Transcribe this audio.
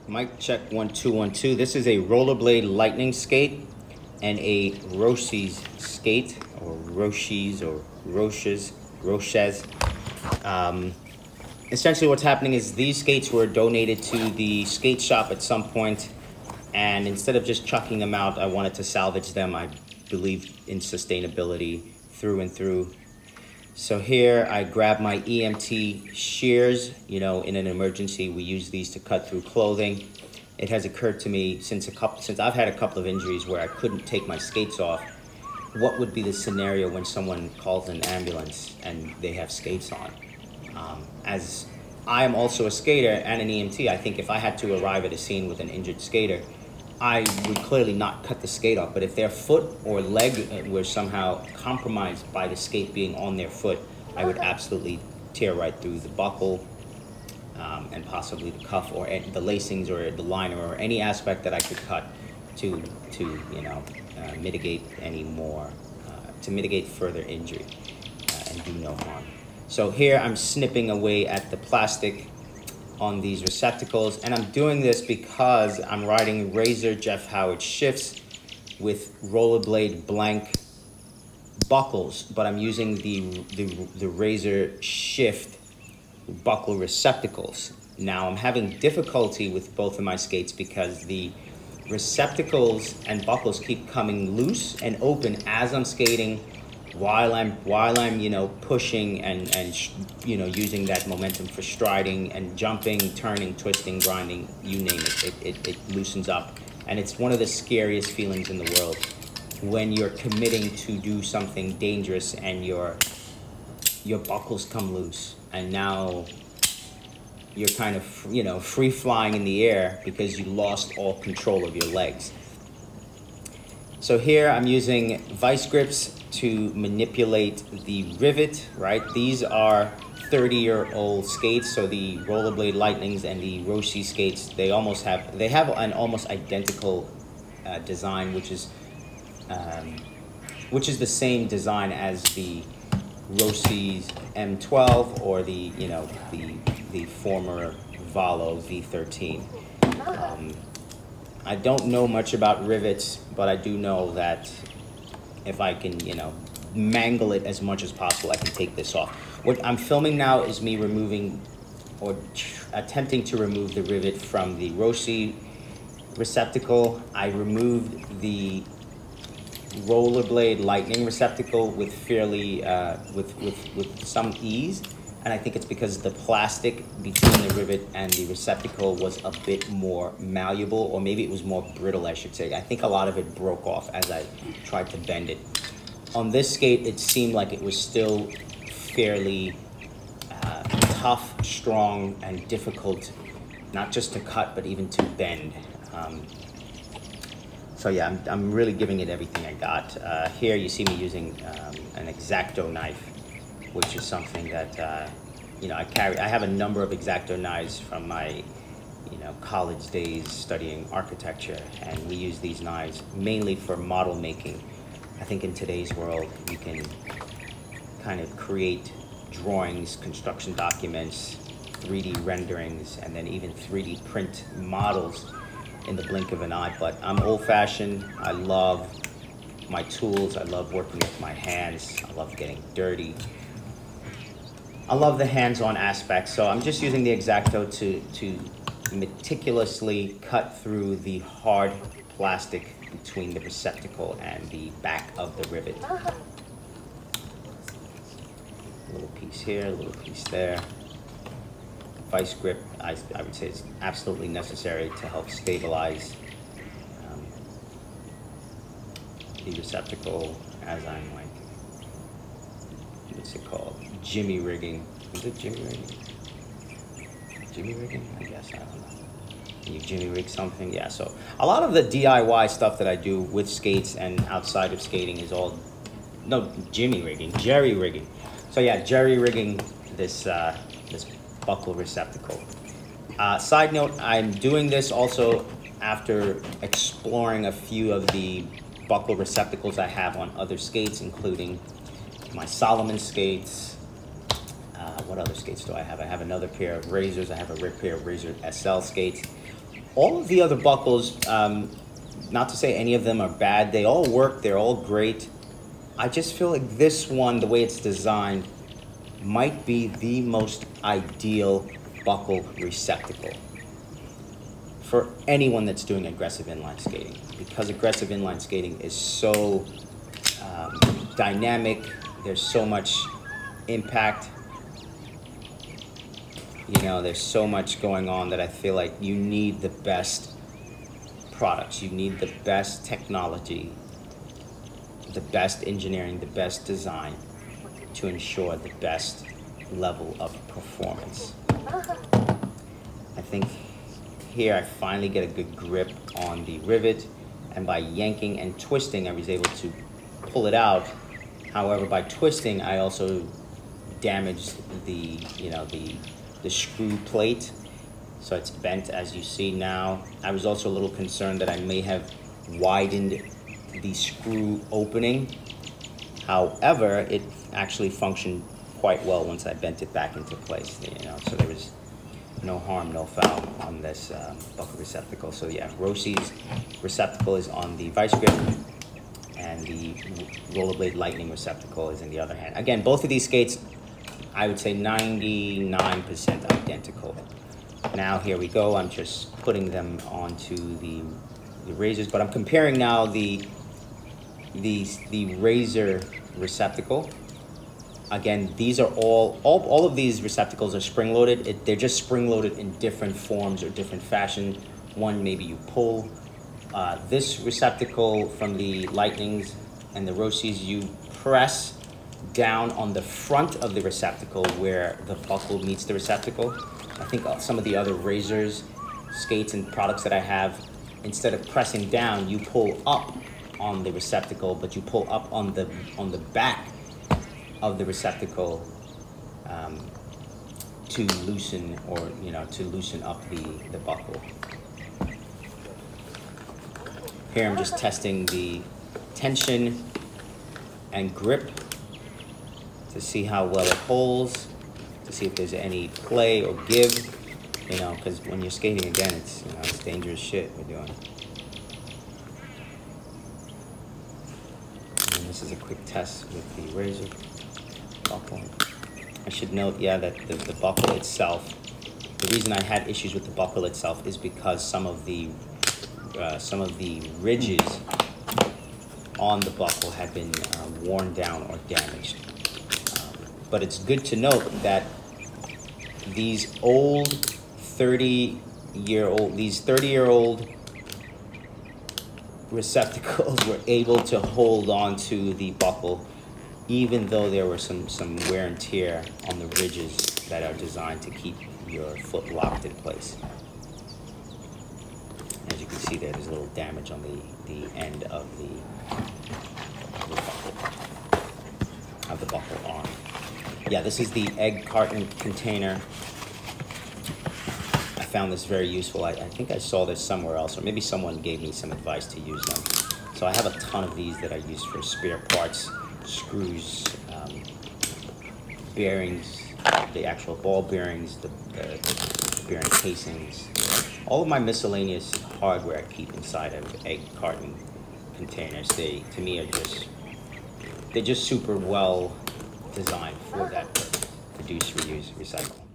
Mic check 1 2 1 2. This is a rollerblade lightning skate and a Roces skate, or Roces or Roches. Essentially what's happening is these skates were donated to the skate shop at some point, and instead of just chucking them out, I wanted to salvage them. I believe in sustainability through and through. So here I grab my EMT shears. You know, in an emergency, we use these to cut through clothing. It has occurred to me since I've had a couple of injuries where I couldn't take my skates off, what would be the scenario when someone calls an ambulance and they have skates on? As I am also a skater and an EMT, I think if I had to arrive at a scene with an injured skater, I would clearly not cut the skate off. But if their foot or leg were somehow compromised by the skate being on their foot, I would absolutely tear right through the buckle and possibly the cuff or the lacings or the liner or any aspect that I could cut to mitigate any more, to mitigate further injury and do no harm. So here I'm snipping away at the plastic on these receptacles, and I'm doing this because I'm riding Razor Jeff Howard shifts with rollerblade blank buckles, but I'm using the Razor shift buckle receptacles. Now I'm having difficulty with both of my skates because the receptacles and buckles keep coming loose and open as I'm skating, while I'm pushing and using that momentum for striding and jumping, turning, twisting, grinding, you name it. It loosens up, and it's one of the scariest feelings in the world when you're committing to do something dangerous and your buckles come loose, and now you're kind of free flying in the air because you lost all control of your legs. So here I'm using vice grips to manipulate the rivet, right? These are 30-year-old skates, so the Rollerblade Lightnings and the Roces skates, they have an almost identical design, which is the same design as the Roces M12 or the former Valo V13. I don't know much about rivets, but I do know that if I can, mangle it as much as possible, I can take this off. What I'm filming now is me removing or attempting to remove the rivet from the Roces receptacle. I removed the Rollerblade Lightning receptacle with fairly, with some ease. And I think it's because the plastic between the rivet and the receptacle was a bit more malleable, or maybe it was more brittle, I should say. I think a lot of it broke off as I tried to bend it. On this skate, it seemed like it was still fairly tough, strong, and difficult, not just to cut, but even to bend. So yeah, I'm really giving it everything I got. Here you see me using an X-Acto knife, which is something that I carry. I have a number of X-Acto knives from my college days studying architecture, and we use these knives mainly for model making. I think in today's world you can kind of create drawings, construction documents, 3D renderings, and then even 3D print models in the blink of an eye. But I'm old-fashioned. I love my tools. I love working with my hands. I love getting dirty. I love the hands-on aspect, so I'm just using the X-Acto to meticulously cut through the hard plastic between the receptacle and the back of the rivet. A little piece here, a little piece there. Vice grip, I would say, is absolutely necessary to help stabilize the receptacle as I'm what's it called? Jimmy rigging. Is it Jimmy rigging? Jimmy rigging? I guess, I don't know. Can you Jimmy rig something? Yeah, so a lot of the DIY stuff that I do with skates and outside of skating is all, no, Jimmy rigging, jerry rigging. So yeah, jerry rigging this, this buckle receptacle. Side note, I'm doing this also after exploring a few of the buckle receptacles I have on other skates, including my Solomon skates. What other skates do I have? I have another pair of Razors. I have a pair of Razor SL skates. all of the other buckles, not to say any of them are bad, they all work, they're all great. I just feel like this one, the way it's designed, might be the most ideal buckle receptacle for anyone that's doing aggressive inline skating, because aggressive inline skating is so dynamic. There's so much impact. You know, there's so much going on that I feel like you need the best products. You need the best technology, the best engineering, the best design to ensure the best level of performance. I think here I finally get a good grip on the rivet, and by yanking and twisting I was able to pull it out. However, by twisting I also damaged the, you know, the screw plate, so it's bent as you see now. I was also a little concerned that I may have widened the screw opening. However, it actually functioned quite well once I bent it back into place, you know, so there was no harm, no foul on this buckle receptacle. So yeah, Roces receptacle is on the vice grip, and the rollerblade lightning receptacle is in the other hand. Again, both of these skates, I would say 99% identical. Now here we go, I'm just putting them onto the razors, but I'm comparing now the razor receptacle. Again, these are all of these receptacles are spring-loaded. They're just spring-loaded in different forms or different fashion. One, maybe you pull. This receptacle from the Lightnings and the Roces, you press down on the front of the receptacle where the buckle meets the receptacle. I think some of the other razors, skates, and products that I have, instead of pressing down, you pull up on the receptacle, but you pull up on the back of the receptacle to loosen, or you know, to loosen up the buckle. Here I'm just testing the tension and grip to see how well it holds, to see if there's any play or give, you know, because when you're skating, again, it's, you know, it's dangerous shit we're doing. And this is a quick test with the razor buckle. I should note, yeah, that the buckle itself, the reason I had issues with the buckle itself is because some of the ridges on the buckle had been worn down or damaged. But it's good to note that these 30-year-old receptacles were able to hold on to the buckle, even though there were some wear and tear on the ridges that are designed to keep your foot locked in place. As you can see there's a little damage on the end of the buckle arm. Yeah, this is the egg carton container. I found this very useful. I think I saw this somewhere else, or maybe someone gave me some advice to use them. So I have a ton of these that I use for spare parts, screws, bearings, the actual ball bearings, the bearing casings. All of my miscellaneous hardware I keep inside of egg carton containers. They, to me, they're just super well designed for that purpose. Reduce, reuse, recycle.